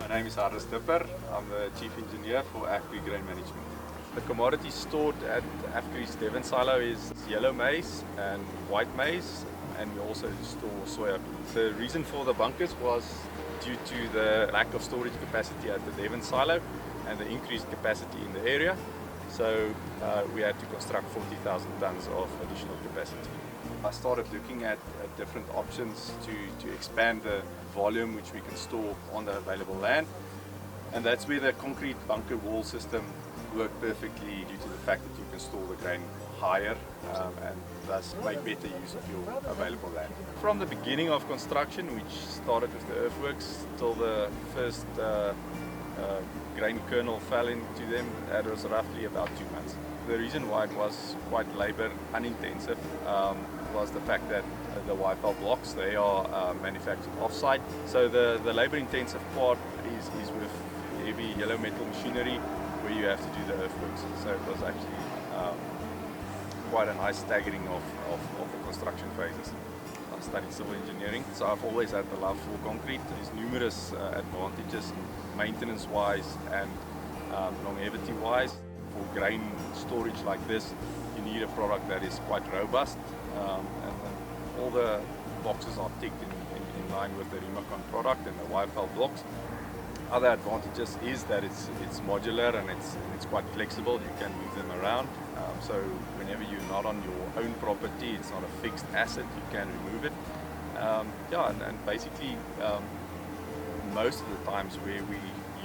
My name is Hardus Dupper. I'm the Chief Engineer for AFGRI Grain Management. The commodities stored at AFGRI's Devon silo is yellow maize and white maize, and we also store soya beans. The reason for the bunkers was due to the lack of storage capacity at the Devon silo and the increased capacity in the area. So we had to construct 40,000 tons of additional capacity. I started looking at different options to expand the volume which we can store on the available land, and that's where the concrete bunker wall system worked perfectly due to the fact that you can store the grain higher and thus make better use of your available land. From the beginning of construction, which started with the earthworks, till the first grain kernel fell into them, that was roughly about 2 months. The reason why it was quite labor unintensive was the fact that the Yfel blocks, they are manufactured off-site. So the labor intensive part is with heavy yellow metal machinery where you have to do the earthworks. So it was actually quite a nice staggering of the construction phases. I studied civil engineering, so I've always had the love for concrete. There's numerous advantages maintenance-wise and longevity-wise. For grain storage like this, you need a product that is quite robust, and all the boxes are ticked in line with the ReMaCon product and the Yfel blocks. Other advantages is that it's modular and it's quite flexible. You can move them around. So whenever you're not on your own property, it's not a fixed asset, you can remove it. And basically most of the times where we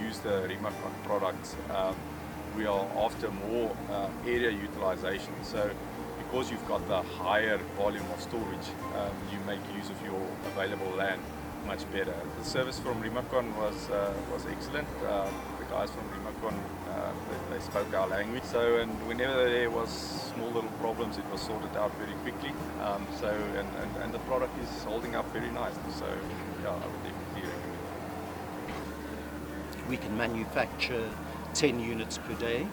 use the ReMaCon products, we are after more area utilization. So because you've got the higher volume of storage, you make use of your available land much better. The service from ReMaCon was excellent. The guys from ReMaCon, they spoke our language. So, and whenever there was small little problems, it was sorted out very quickly. And the product is holding up very nicely. So, yeah, I would definitely recommend it. We can manufacture 10 units per day.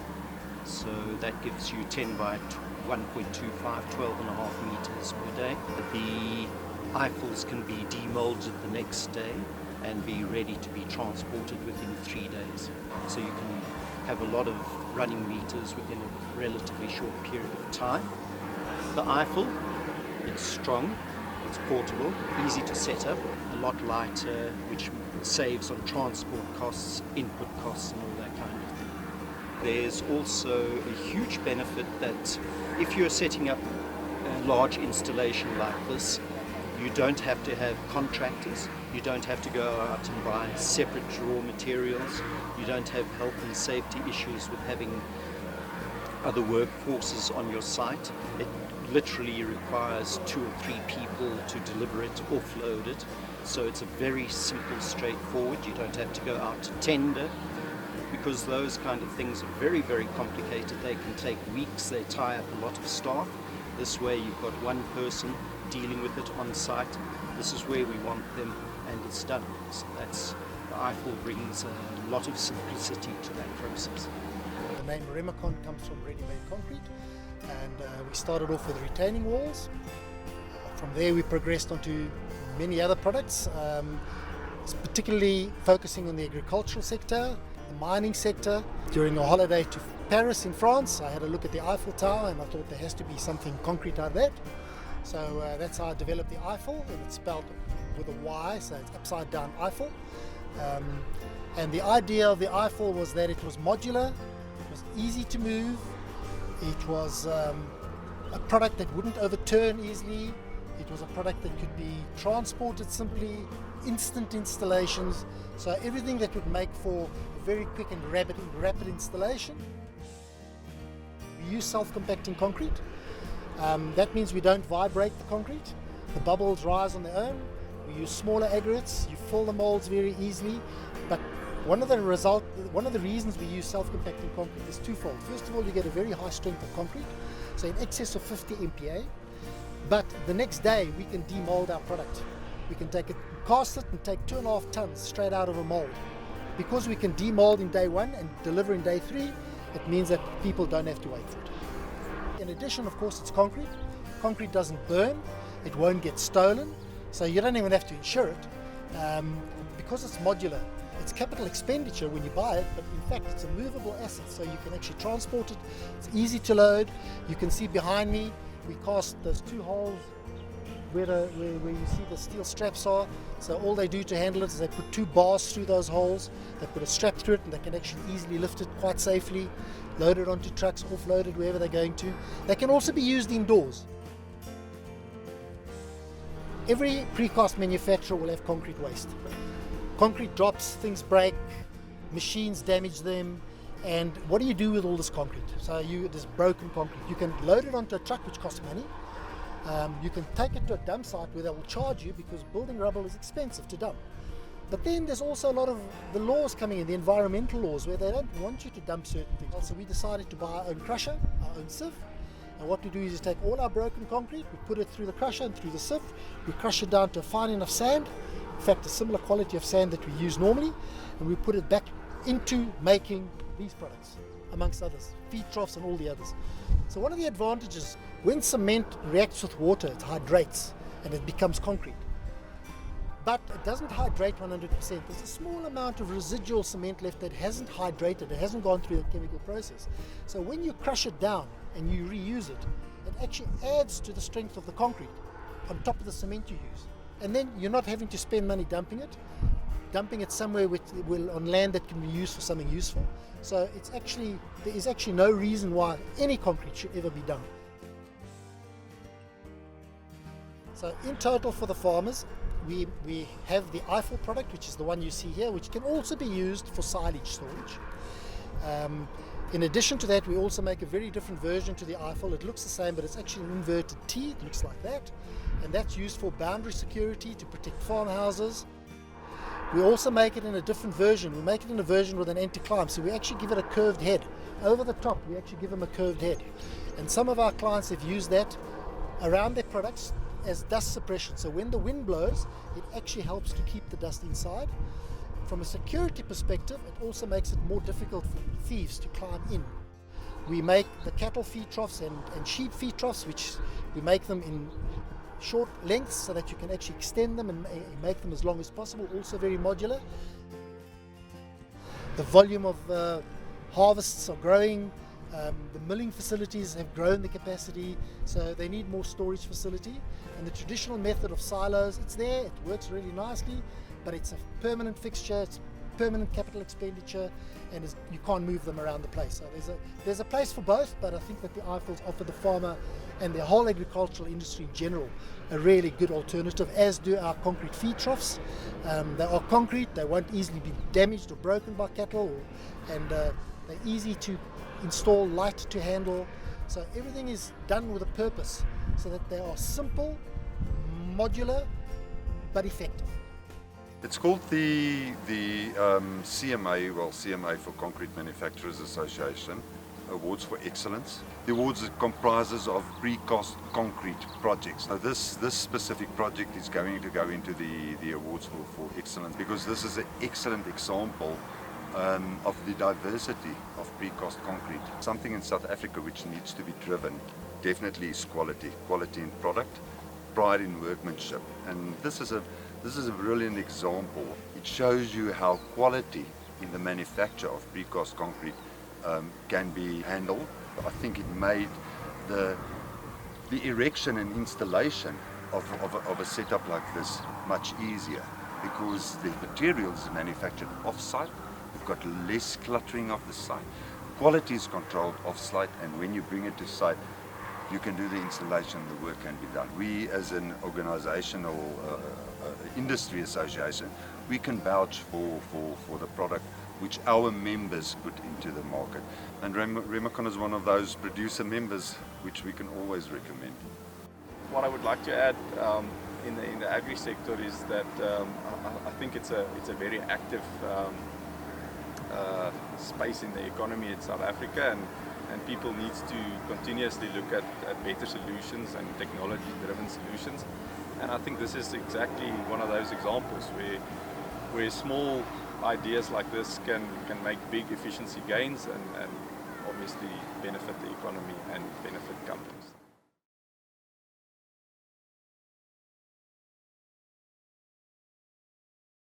So that gives you 10 by 1.25, 12.5 meters per day. The Yfels can be demolded the next day and be ready to be transported within 3 days. So you can have a lot of running meters within a relatively short period of time. The Yfel, it's strong, it's portable, easy to set up, a lot lighter, which saves on transport costs, input costs and all that kind of thing. There's also a huge benefit that if you're setting up a large installation like this, you don't have to have contractors, you don't have to go out and buy separate raw materials, you don't have health and safety issues with having other workforces on your site. It literally requires 2 or 3 people to deliver it, offload it. So it's a very simple, straightforward. You don't have to go out to tender, because those kind of things are very, very complicated. They can take weeks, they tie up a lot of staff. This way you've got one person dealing with it on site. This is where we want them, and it's done. So that's, the Yfel brings a lot of simplicity to that process. The name ReMaCon comes from ready-made concrete, and we started off with retaining walls. From there we progressed onto many other products, particularly focusing on the agricultural sector, the mining sector. During a holiday to Paris in France, I had a look at the Eiffel Tower and I thought there has to be something concrete out of that. So that's how I developed the Yfel, and it's spelled with a Y, so it's upside down Eiffel. And the idea of the Yfel was that it was modular, it was easy to move, it was a product that wouldn't overturn easily, it was a product that could be transported simply, instant installations, so everything that would make for a very quick and rapid installation. We use self-compacting concrete. That means we don't vibrate the concrete. The bubbles rise on their own. We use smaller aggregates. You fill the molds very easily. But one of the reasons we use self-compacting concrete is twofold. First of all, you get a very high strength of concrete, so in excess of 50 MPa. But the next day we can demold our product. We can take it, cast it, and take 2.5 tons straight out of a mold. Because we can demold in day 1 and deliver in day 3, it means that people don't have to wait for it. In addition, of course, it's concrete. Concrete doesn't burn, it won't get stolen, so you don't even have to insure it. Because it's modular, It's capital expenditure when you buy it, but in fact it's a movable asset, so you can actually transport it. It's easy to load. You can see behind me, we cast those 2 holes where you see the steel straps are. So all they do to handle it is they put 2 bars through those holes, they put a strap through it, and they can actually easily lift it quite safely, load it onto trucks, offload it wherever they're going to. They can also be used indoors. Every precast manufacturer will have concrete waste. Concrete drops, things break, machines damage them, and what do you do with all this concrete? So this broken concrete, you can load it onto a truck, which costs money. You can take it to a dump site where they will charge you, because building rubble is expensive to dump. But then there's also a lot of the laws coming in, the environmental laws, where they don't want you to dump certain things. So we decided to buy our own crusher, our own sieve. And what we do is take all our broken concrete, we put it through the crusher and through the sieve, we crush it down to a fine enough sand, in fact a similar quality of sand that we use normally, and we put it back into making these products, amongst others, feed troughs and all the others. So one of the advantages, when cement reacts with water, it hydrates and it becomes concrete. But it doesn't hydrate 100%. There's a small amount of residual cement left that hasn't hydrated, it hasn't gone through the chemical process. So when you crush it down and you reuse it, it actually adds to the strength of the concrete on top of the cement you use. And then you're not having to spend money dumping it somewhere on land that can be used for something useful. So there is actually no reason why any concrete should ever be dumped. So in total for the farmers, we have the Yfel product, which is the one you see here, which can also be used for silage storage. In addition to that, we also make a very different version to the Yfel. It looks the same, but it's actually an inverted T. It looks like that. And that's used for boundary security to protect farmhouses. We also make it in a different version. We make it in a version with an anti-climb. So we actually give it a curved head. Over the top, we actually give them a curved head. And some of our clients have used that around their products as dust suppression. So when the wind blows, it actually helps to keep the dust inside. From a security perspective, it also makes it more difficult for thieves to climb in. We make the cattle feed troughs and sheep feed troughs, which we make them in short lengths so that you can actually extend them and make them as long as possible, also very modular. The volume of harvests are growing. The milling facilities have grown the capacity, so they need more storage facility. And the traditional method of silos, it's there, it works really nicely, but it's a permanent fixture, it's permanent capital expenditure, and you can't move them around the place. So there's a place for both, but I think that the Yfels offer the farmer and the whole agricultural industry in general a really good alternative, as do our concrete feed troughs. They are concrete, they won't easily be damaged or broken by cattle, and they're easy to install, light to handle. So everything is done with a purpose, so that they are simple, modular, but effective. It's called the CMA, CMA for Concrete Manufacturers Association, Awards for Excellence. The awards comprises of precast concrete projects. Now this specific project is going to go into the awards for excellence, because this is an excellent example of the diversity of precast concrete. Something in South Africa which needs to be driven definitely is quality in product, pride in workmanship, and this is a brilliant example. It shows you how quality in the manufacture of precast concrete can be handled. I think it made the erection and installation of a setup like this much easier, because the materials is manufactured off-site. You've got less cluttering of the site. Quality is controlled off-site, and when you bring it to site, you can do the installation, the work can be done. We as an organizational industry association, we can vouch for the product which our members put into the market. And ReMaCon is one of those producer members which we can always recommend. What I would like to add in the agri sector is that I think it's a very active space in the economy in South Africa, and people need to continuously look at better solutions and technology-driven solutions. And I think this is exactly one of those examples where small ideas like this can make big efficiency gains and obviously benefit the economy and benefit companies.